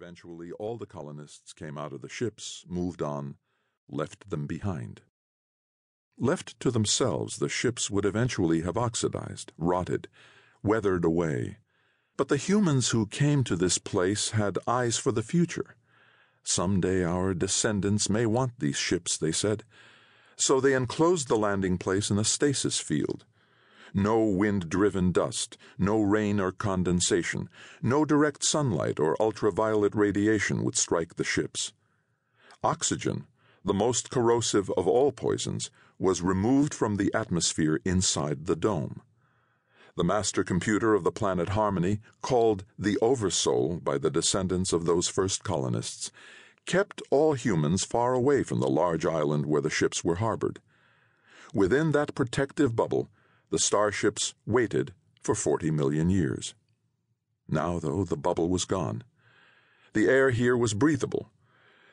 Eventually, all the colonists came out of the ships, moved on, left them behind. Left to themselves, the ships would eventually have oxidized, rotted, weathered away. But the humans who came to this place had eyes for the future. Someday our descendants may want these ships, they said. So they enclosed the landing place in a stasis field. No wind-driven dust, no rain or condensation, no direct sunlight or ultraviolet radiation would strike the ships. Oxygen, the most corrosive of all poisons, was removed from the atmosphere inside the dome. The master computer of the planet Harmony, called the Oversoul by the descendants of those first colonists, kept all humans far away from the large island where the ships were harbored. Within that protective bubble, the starships waited for 40 million years. Now, though, the bubble was gone. The air here was breathable.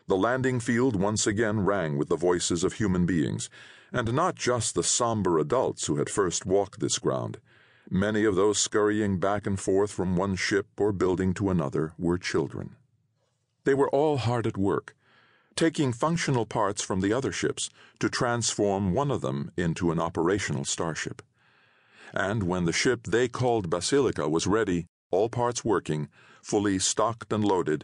The landing field once again rang with the voices of human beings, and not just the somber adults who had first walked this ground. Many of those scurrying back and forth from one ship or building to another were children. They were all hard at work, taking functional parts from the other ships to transform one of them into an operational starship. And when the ship they called Basilica was ready, all parts working, fully stocked and loaded,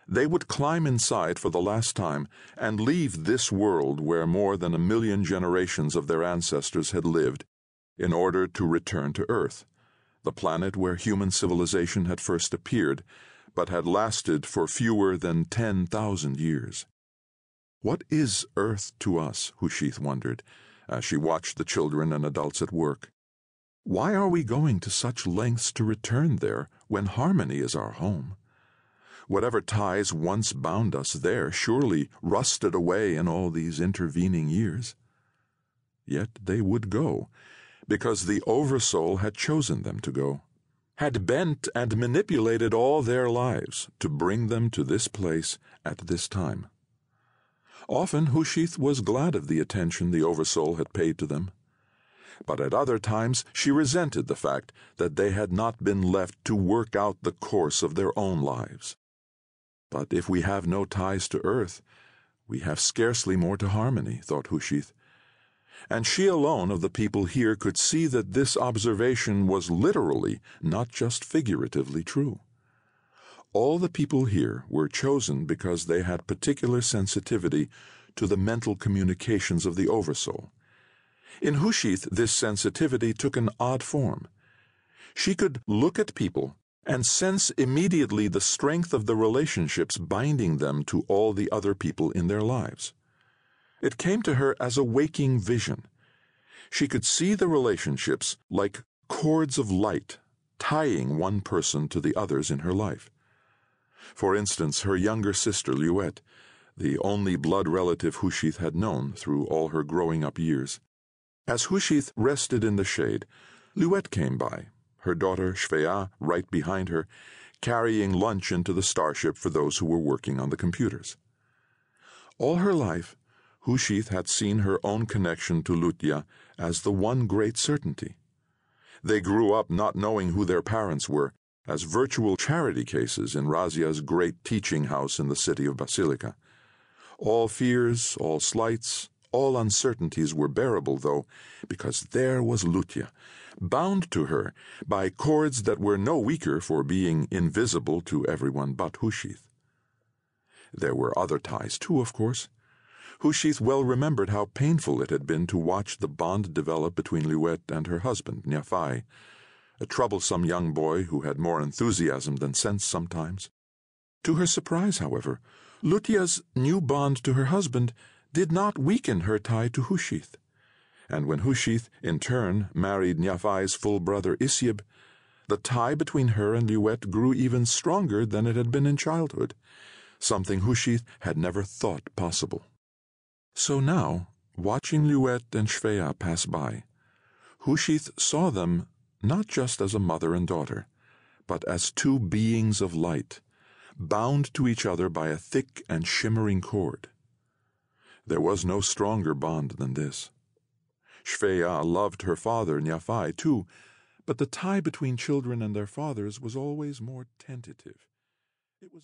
they would climb inside for the last time and leave this world where more than 1 million generations of their ancestors had lived, in order to return to Earth, the planet where human civilization had first appeared, but had lasted for fewer than 10,000 years. What is Earth to us, Hushith wondered, as she watched the children and adults at work. Why are we going to such lengths to return there when Harmony is our home? Whatever ties once bound us there surely rusted away in all these intervening years. Yet they would go, because the Oversoul had chosen them to go, had bent and manipulated all their lives to bring them to this place at this time. Often Hushith was glad of the attention the Oversoul had paid to them, but at other times she resented the fact that they had not been left to work out the course of their own lives. But if we have no ties to Earth, we have scarcely more to Harmony, thought Hushith. And she alone of the people here could see that this observation was literally, not just figuratively, true. All the people here were chosen because they had particular sensitivity to the mental communications of the Oversoul. In Hushith, this sensitivity took an odd form. She could look at people and sense immediately the strength of the relationships binding them to all the other people in their lives. It came to her as a waking vision. She could see the relationships like cords of light tying one person to the others in her life. For instance, her younger sister Luette, the only blood relative Hushith had known through all her growing-up years. As Hushith rested in the shade, Luette came by, her daughter Shfea right behind her, carrying lunch into the starship for those who were working on the computers. All her life, Hushith had seen her own connection to Lutya as the one great certainty. They grew up not knowing who their parents were, as virtual charity cases in Razia's great teaching house in the city of Basilica. All fears, all slights, all uncertainties were bearable, though, because there was Lutya, bound to her by cords that were no weaker for being invisible to everyone but Hushith. There were other ties, too, of course. Hushith well remembered how painful it had been to watch the bond develop between Luette and her husband, Nyafai, a troublesome young boy who had more enthusiasm than sense sometimes. To her surprise, however, Lutya's new bond to her husband did not weaken her tie to Hushith, and when Hushith, in turn, married Nyafai's full brother Isyeb, the tie between her and Luette grew even stronger than it had been in childhood, something Hushith had never thought possible. So now, watching Luette and Shfea pass by, Hushith saw them not just as a mother and daughter, but as two beings of light, bound to each other by a thick and shimmering cord. There was no stronger bond than this. Shfea loved her father, Nyafai, too, but the tie between children and their fathers was always more tentative. It was